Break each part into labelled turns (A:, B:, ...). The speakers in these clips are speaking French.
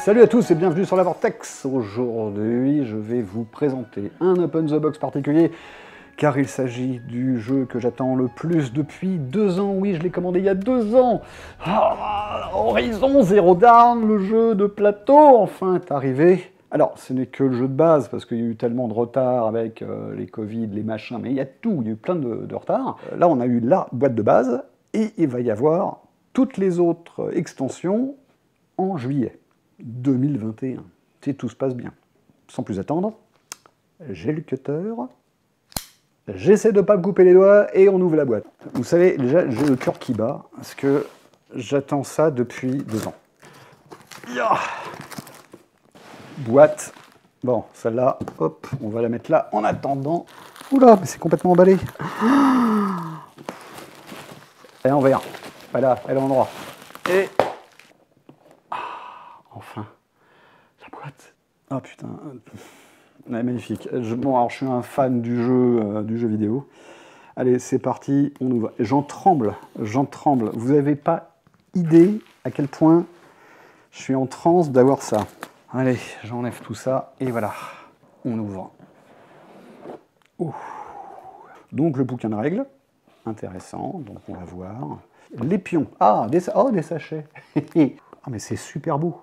A: Salut à tous et bienvenue sur la Vortex. Aujourd'hui, je vais vous présenter un Open the Box particulier, car il s'agit du jeu que j'attends le plus depuis 2 ans. Oui, je l'ai commandé il y a 2 ans. Horizon Zero Dawn, le jeu de plateau, enfin est arrivé. Alors, ce n'est que le jeu de base, parce qu'il y a eu tellement de retard avec les Covid, les machins, mais il y a tout, il y a eu plein de retard. Là, on a eu la boîte de base, et il va y avoir toutes les autres extensions en juillet 2021, si tout se passe bien. Sans plus attendre, j'ai le cutter, j'essaie de ne pas me couper les doigts, et on ouvre la boîte. Vous savez, déjà, j'ai le cœur qui bat, parce que j'attends ça depuis 2 ans. Boîte. Bon, celle-là, hop, on va la mettre là en attendant. Oula, mais c'est complètement emballé. Elle est en vert. Voilà, elle est en endroit. Et... enfin, la boîte. Oh putain. Ouais, magnifique. Bon, alors je suis un fan du jeu vidéo. Allez, c'est parti, on ouvre. J'en tremble, j'en tremble. Vous n'avez pas idée à quel point je suis en transe d'avoir ça. Allez, j'enlève tout ça, et voilà, on ouvre. Ouh. Donc le bouquin de règles, intéressant, donc on va voir. Les pions, des sachets. Ah mais c'est super beau.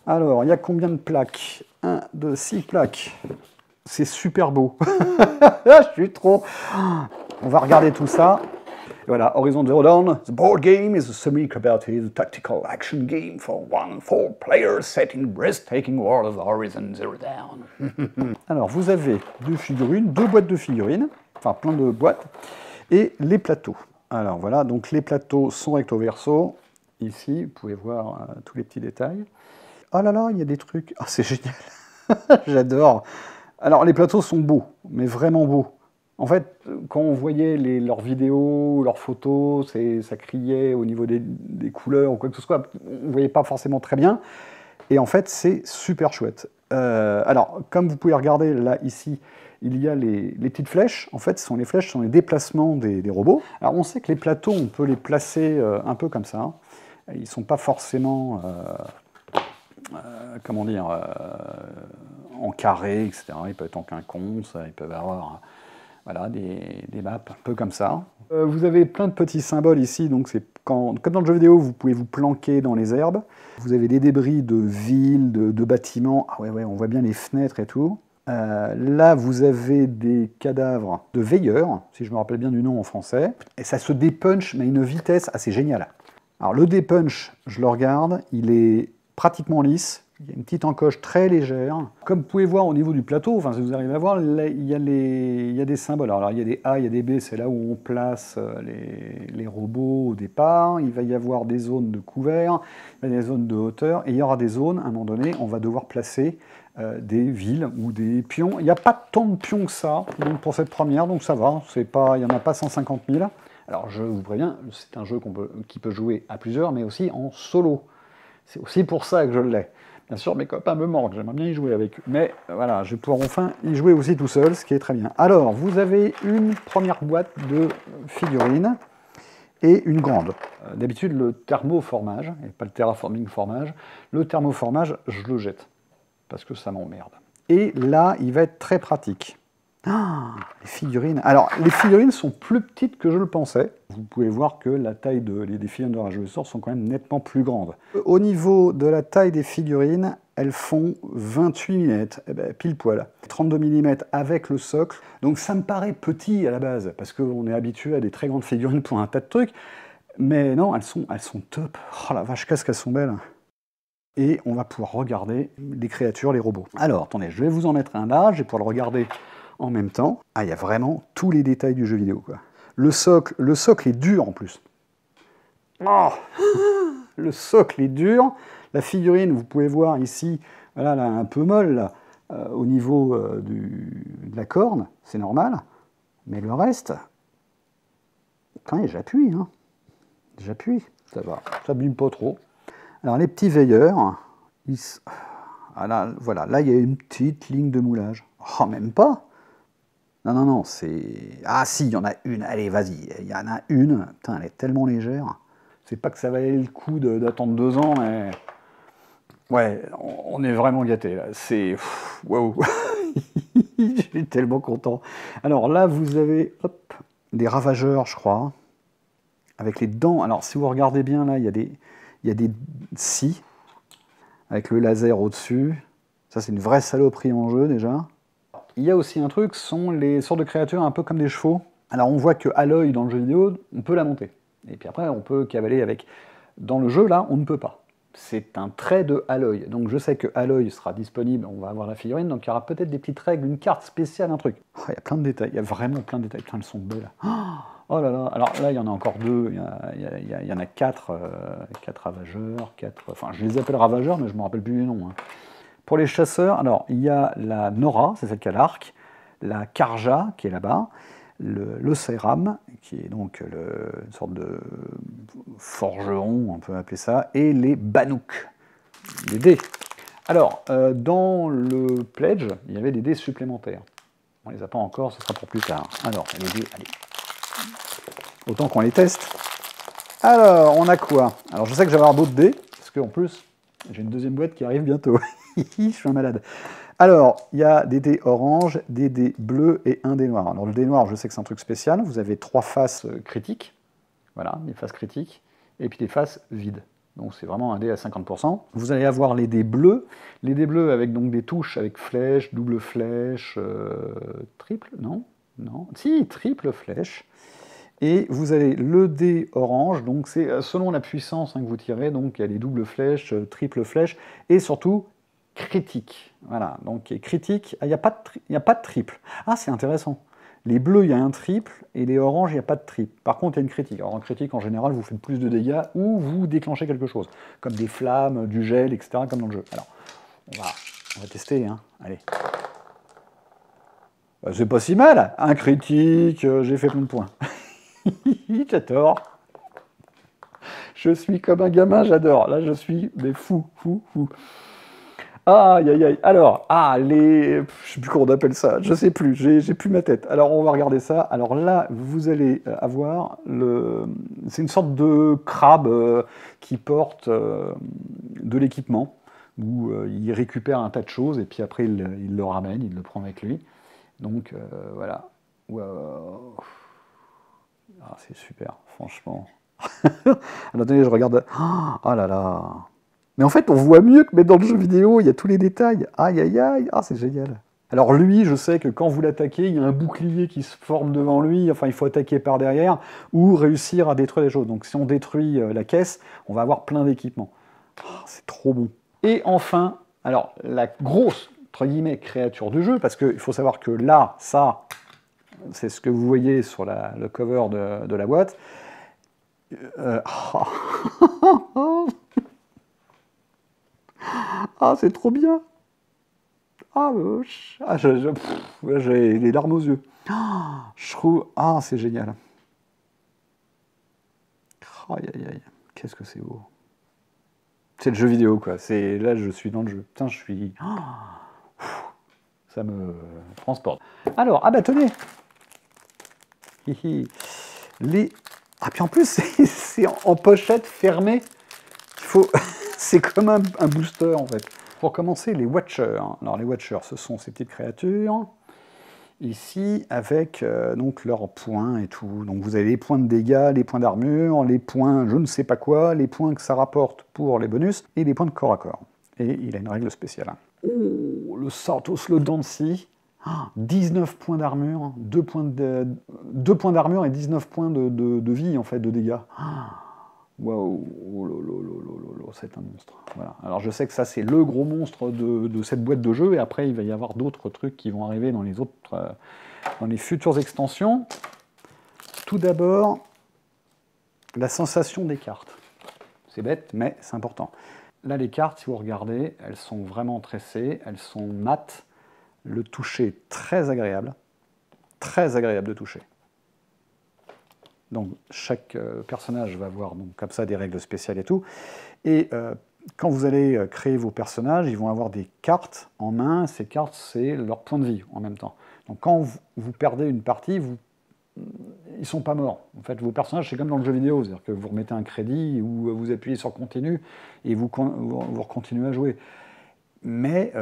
A: Alors, il y a combien de plaques? 1, 2, 6 plaques. C'est super beau. Je suis trop... On va regarder tout ça. Et voilà, Horizon Zero Dawn. The board game is a semi-cooperative tactical action game for 4 players set in breathtaking world of Horizon Zero Dawn. Alors, vous avez 2 figurines, 2 boîtes de figurines, enfin plein de boîtes, et les plateaux. Alors voilà, donc les plateaux sont recto verso. Ici, vous pouvez voir tous les petits détails. Oh là là, il y a des trucs. Ah, c'est génial. J'adore. Alors, les plateaux sont beaux, mais vraiment beaux. En fait, quand on voyait leurs vidéos, leurs photos, ça criait au niveau des couleurs ou quoi que ce soit. On ne voyait pas forcément très bien. Et en fait, c'est super chouette. Alors, comme vous pouvez regarder là, ici, il y a les petites flèches. En fait, les flèches sont les déplacements des robots. Alors, on sait que les plateaux, on peut les placer un peu comme ça. Ils ne sont pas forcément... comment dire, en carré, etc. Ils peuvent être en quinconce, ils peuvent avoir voilà, des maps un peu comme ça. Vous avez plein de petits symboles ici, donc c'est comme dans le jeu vidéo, vous pouvez vous planquer dans les herbes. Vous avez des débris de villes, de bâtiments. Ah ouais, on voit bien les fenêtres et tout. Là, vous avez des cadavres de veilleurs, si je me rappelle bien du nom en français. Et ça se dépunch, mais à une vitesse assez géniale. Alors le dépunch, je le regarde, il est pratiquement lisse, il y a une petite encoche très légère. Comme vous pouvez voir au niveau du plateau, enfin si vous arrivez à voir, là, il y a des symboles. Alors il y a des A, il y a des B, c'est là où on place les robots au départ. Il va y avoir des zones de couvert, il y a des zones de hauteur, et il y aura des zones, à un moment donné, on va devoir placer des villes ou des pions. Il n'y a pas tant de pions que ça donc pour cette première, donc ça va, il n'y en a pas 150 000. Alors je vous préviens, c'est un jeu qui peut jouer à plusieurs, mais aussi en solo. C'est aussi pour ça que je l'ai. Bien sûr, mes copains me manquent, j'aimerais bien y jouer avec eux. Mais voilà, je vais pouvoir enfin y jouer aussi tout seul, ce qui est très bien. Alors, vous avez une première boîte de figurines et une grande. D'habitude, le thermoformage, et pas le terraforming formage, le thermoformage, je le jette, parce que ça m'emmerde. Et là, il va être très pratique. Ah, les figurines. Alors, les figurines sont plus petites que je le pensais. Vous pouvez voir que la taille des figurines de Rage of the Sword sont quand même nettement plus grandes. Au niveau de la taille des figurines, elles font 28 mm, eh ben, pile poil. 32 mm avec le socle. Donc ça me paraît petit à la base, parce qu'on est habitué à des très grandes figurines pour un tas de trucs. Mais non, elles sont top. Oh la vache, qu'est-ce qu'elles sont belles. Et on va pouvoir regarder les créatures, les robots. Alors, attendez, je vais vous en mettre un là, je vais pouvoir le regarder en même temps. Ah, il y a vraiment tous les détails du jeu vidéo, quoi. Le socle est dur en plus. Oh, le socle est dur. La figurine, vous pouvez voir ici, voilà, elle est un peu molle là, au niveau de la corne, c'est normal. Mais le reste, quand même, j'appuie, hein. J'appuie, ça va, ça abîme pas trop. Alors les petits veilleurs, voilà, là il y a une petite ligne de moulage. Oh, même pas. Non, c'est... Ah si, il y en a une, allez, vas-y, il y en a une. Putain, elle est tellement légère. C'est pas que ça valait le coup d'attendre 2 ans, mais... Ouais, on est vraiment gâtés là. C'est... Waouh. Je suis tellement content. Alors là, vous avez hop, des ravageurs, je crois, avec les dents. Alors si vous regardez bien, là, il y a des scies, avec le laser au-dessus. Ça, c'est une vraie saloperie en jeu, déjà. Il y a aussi un truc, ce sont les sortes de créatures un peu comme des chevaux. Alors on voit que Aloy, dans le jeu vidéo, on peut la monter. Et puis après, on peut cavaler avec. Dans le jeu, là, on ne peut pas. C'est un trait de Aloy. Donc je sais que Aloy sera disponible, on va avoir la figurine, donc il y aura peut-être des petites règles, une carte spéciale, un truc. Oh, il y a plein de détails, il y a vraiment plein de détails. Putain, elles sont belles. Oh là là, alors là, il y en a encore deux, il y en a quatre, quatre ravageurs, quatre... Enfin, je les appelle ravageurs, mais je ne me rappelle plus les noms. Hein. Pour les chasseurs, alors, il y a la Nora, c'est celle qui a l'arc, la Karja, qui est là-bas, le Seiram, qui est donc une sorte de forgeron, on peut appeler ça, et les Banouks, les dés. Alors, dans le Pledge, il y avait des dés supplémentaires. On les a pas encore, ce sera pour plus tard. Alors, les dés, allez. Autant qu'on les teste. Alors, on a quoi? Alors, je sais que je vais avoir d'autres dés, parce qu'en plus, j'ai une deuxième boîte qui arrive bientôt. Je suis un malade. Alors, il y a des dés orange, des dés bleus et un dé noir. Alors, le dé noir, je sais que c'est un truc spécial. Vous avez 3 faces critiques. Voilà, des faces critiques. Et puis des faces vides. Donc, c'est vraiment un dé à 50%. Vous allez avoir les dés bleus. Les dés bleus avec donc des touches avec flèche, double flèche, triple, non? Non. Si, triple flèche. Et vous avez le dé orange, donc c'est selon la puissance que vous tirez, donc il y a les doubles flèches, triple flèche, et surtout critique. Voilà, donc critique, il n'y a pas de triple. Ah, c'est intéressant. Les bleus, il y a un triple, et les oranges, il n'y a pas de triple. Par contre, il y a une critique. Alors en critique, en général, vous faites plus de dégâts, ou vous déclenchez quelque chose, comme des flammes, du gel, etc., comme dans le jeu. Alors, on va tester, hein. Allez. C'est pas si mal. Un critique, j'ai fait plein de points. J'adore. Je suis comme un gamin, j'adore. Là, je suis mais fou. Aïe, aïe, aïe. Alors, je sais plus comment on appelle ça. Je sais plus. J'ai plus ma tête. Alors, on va regarder ça. Alors là, vous allez avoir c'est une sorte de crabe qui porte de l'équipement où il récupère un tas de choses et puis après il le ramène, il le prend avec lui. Donc voilà. Wow. Ah, c'est super, franchement. Alors, attendez, je regarde. Oh là là. Mais en fait, on voit mieux que même dans le jeu vidéo, il y a tous les détails. Aïe, aïe, aïe. Ah, c'est génial. Alors lui, je sais que quand vous l'attaquez, il y a un bouclier qui se forme devant lui. Enfin, il faut attaquer par derrière ou réussir à détruire les choses. Donc si on détruit la caisse, on va avoir plein d'équipements. Oh, c'est trop bon. Et enfin, alors la grosse, entre guillemets, créature du jeu, parce qu'il faut savoir que là, ça, c'est ce que vous voyez sur le cover de la boîte. Ah, c'est trop bien. Ah, j'ai les larmes aux yeux. Je trouve... Ah, c'est génial. Aïe, aïe, aïe. Qu'est-ce que c'est beau. C'est le jeu vidéo, quoi. Là, je suis dans le jeu. Putain, je suis... Ça me transporte. Alors, ah bah tenez. Les... Ah, puis en plus, c'est en pochette fermée. Il faut... C'est comme un booster, en fait. Pour commencer, les Watchers. Alors, les Watchers, ce sont ces petites créatures, ici, avec donc leurs points et tout. Donc, vous avez les points de dégâts, les points d'armure, les points je ne sais pas quoi, les points que ça rapporte pour les bonus, et les points de corps à corps. Et il a une règle spéciale. Oh, le Sartos, le Dancy. 19 points d'armure, 2 points d'armure et 19 points de vie, en fait, de dégâts. Waouh, oh c'est un monstre. Voilà. Alors je sais que ça c'est le gros monstre de cette boîte de jeu, et après il va y avoir d'autres trucs qui vont arriver dans les autres, dans les futures extensions. Tout d'abord, la sensation des cartes. C'est bête, mais c'est important. Là les cartes, si vous regardez, elles sont vraiment tressées, elles sont mates. Le toucher est très agréable de toucher. Donc chaque personnage va avoir donc, comme ça des règles spéciales et tout. Et quand vous allez créer vos personnages, ils vont avoir des cartes en main. Ces cartes, c'est leur point de vie en même temps. Donc quand vous perdez une partie, ils sont pas morts. En fait, vos personnages, c'est comme dans le jeu vidéo, c'est-à-dire que vous remettez un crédit ou vous appuyez sur continue et vous continuez à jouer. Mais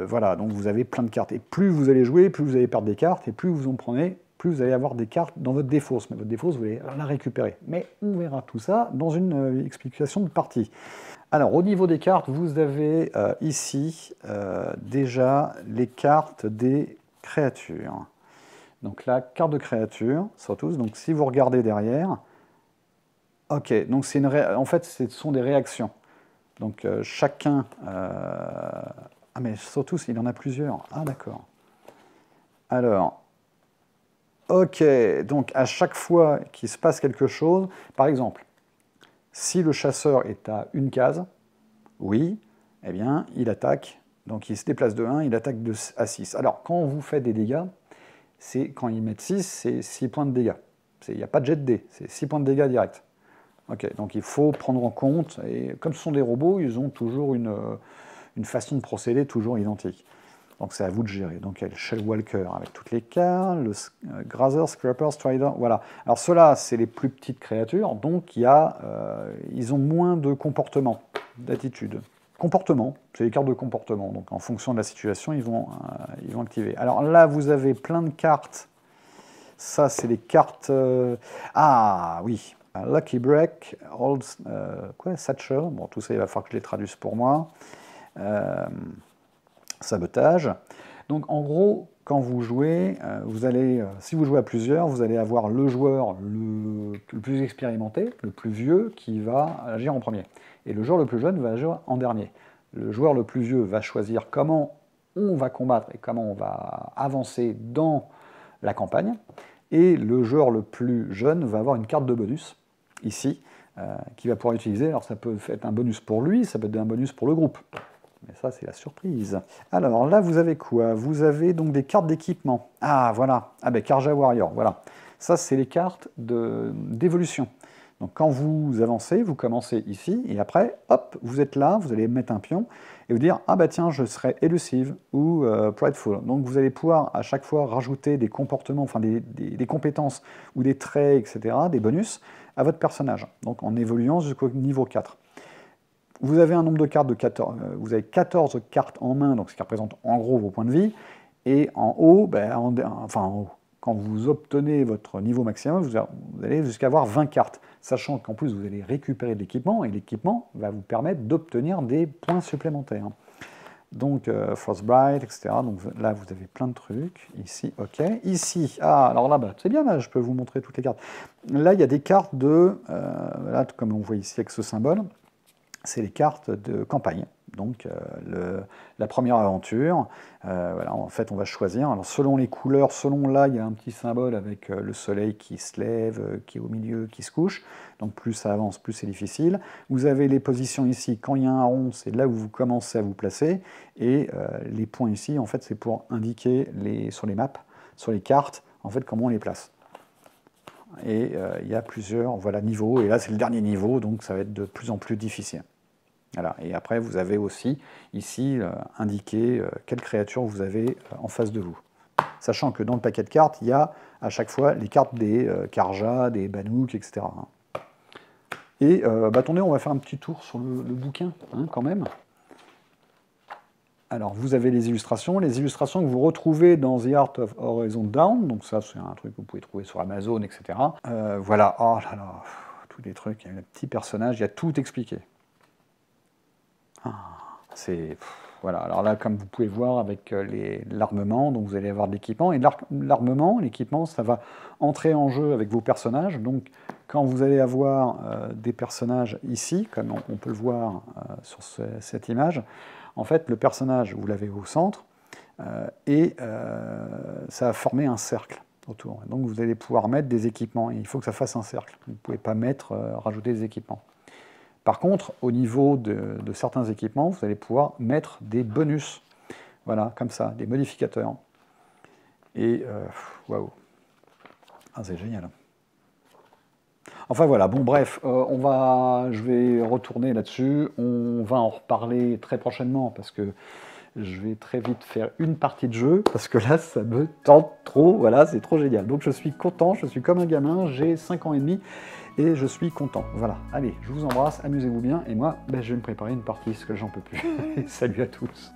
A: voilà, donc vous avez plein de cartes. Et plus vous allez jouer, plus vous allez perdre des cartes, et plus vous en prenez, plus vous allez avoir des cartes dans votre défausse. Mais votre défausse, vous allez la récupérer. Mais on verra tout ça dans une explication de partie. Alors, au niveau des cartes, vous avez ici déjà les cartes des créatures. Donc la carte de créature, surtout, donc si vous regardez derrière, ok, donc c'est en fait, ce sont des réactions. Donc chacun... Ah mais surtout, il en a plusieurs. Ah d'accord. Alors, ok, donc à chaque fois qu'il se passe quelque chose, par exemple, si le chasseur est à une case, oui, eh bien, il attaque, donc il se déplace de 1, il attaque à 6. Alors, quand vous faites des dégâts, c'est quand ils mettent 6, c'est 6 points de dégâts. Il n'y a pas de jet de dés, c'est 6 points de dégâts direct. Ok, donc il faut prendre en compte, et comme ce sont des robots, ils ont toujours une façon de procéder toujours identique. Donc c'est à vous de gérer. Donc il y a le Shell Walker avec toutes les cartes, le Grazer, Scrapper, Strider, voilà. Alors ceux-là, c'est les plus petites créatures, donc ils ont moins de comportement, d'attitude. Comportement, c'est les cartes de comportement, donc en fonction de la situation, ils vont activer. Alors là, vous avez plein de cartes. Ça, c'est les cartes... Ah, oui. Lucky Break, Old... Satchel. Bon, tout ça, il va falloir que je les traduise pour moi. Sabotage. Donc, en gros, quand vous jouez, si vous jouez à plusieurs, vous allez avoir le joueur le plus expérimenté, le plus vieux, qui va agir en premier. Et le joueur le plus jeune va agir en dernier. Le joueur le plus vieux va choisir comment on va combattre et comment on va avancer dans la campagne. Et le joueur le plus jeune va avoir une carte de bonus, ici, qu'il va pouvoir utiliser. Alors ça peut être un bonus pour lui, ça peut être un bonus pour le groupe. Mais ça, c'est la surprise. Alors là, vous avez quoi? Vous avez donc des cartes d'équipement. Ah, voilà. Ah ben, Karja Warrior, voilà. Ça, c'est les cartes d'évolution. Donc quand vous avancez, vous commencez ici, et après, hop, vous êtes là, vous allez mettre un pion, et vous dire, ah bah tiens, je serai Elusive ou Prideful. Donc vous allez pouvoir à chaque fois rajouter des comportements, enfin des compétences ou des traits, etc., des bonus, à votre personnage, donc en évoluant jusqu'au niveau 4. Vous avez un nombre de cartes de 14, vous avez 14 cartes en main, donc ce qui représente en gros vos points de vie, et en haut, en haut, quand vous obtenez votre niveau maximum, vous allez jusqu'à avoir 20 cartes, sachant qu'en plus vous allez récupérer de l'équipement, et l'équipement va vous permettre d'obtenir des points supplémentaires. Donc Frostbite, etc. Donc là vous avez plein de trucs. Ici, ok. Ici, alors là, c'est bien, là je peux vous montrer toutes les cartes. Là il y a des cartes là, comme on voit ici avec ce symbole, c'est les cartes de campagne. Donc la première aventure, voilà, en fait on va choisir, alors selon les couleurs, selon là il y a un petit symbole avec le soleil qui se lève, qui est au milieu, qui se couche, donc plus ça avance, plus c'est difficile. Vous avez les positions ici, quand il y a un rond, c'est là où vous commencez à vous placer, et les points ici, en fait c'est pour indiquer sur les maps, sur les cartes, en fait comment on les place. Et il y a plusieurs niveaux, et là c'est le dernier niveau, donc ça va être de plus en plus difficile. Voilà. Et après, vous avez aussi ici indiqué quelle créature vous avez en face de vous. Sachant que dans le paquet de cartes, il y a à chaque fois les cartes des Karja, des Banuk, etc. Et attendez, on va faire un petit tour sur le bouquin, quand même. Alors, vous avez les illustrations que vous retrouvez dans The Art of Horizon Down. Donc ça, c'est un truc que vous pouvez trouver sur Amazon, etc. Voilà, oh là là, tous les trucs, il y a un petit personnage, il y a tout expliqué. Voilà, alors là, comme vous pouvez voir avec l'armement, donc vous allez avoir de l'équipement, et l'armement, l'équipement, ça va entrer en jeu avec vos personnages, donc quand vous allez avoir des personnages ici, comme on peut le voir sur cette image, en fait, le personnage, vous l'avez au centre, et ça va former un cercle autour. Donc vous allez pouvoir mettre des équipements, et il faut que ça fasse un cercle, vous ne pouvez pas rajouter des équipements. Par contre, au niveau de certains équipements, vous allez pouvoir mettre des bonus. Voilà, comme ça, des modificateurs. Et, waouh. Ah, c'est génial. Enfin voilà, bon bref, je vais retourner là-dessus. On va en reparler très prochainement parce que Je vais très vite faire une partie de jeu, parce que là, ça me tente trop, voilà, c'est trop génial. Donc je suis content, je suis comme un gamin, j'ai 5 ans et demi, et je suis content. Voilà, allez, je vous embrasse, amusez-vous bien, et moi, je vais me préparer une partie, parce que j'en peux plus. Salut à tous.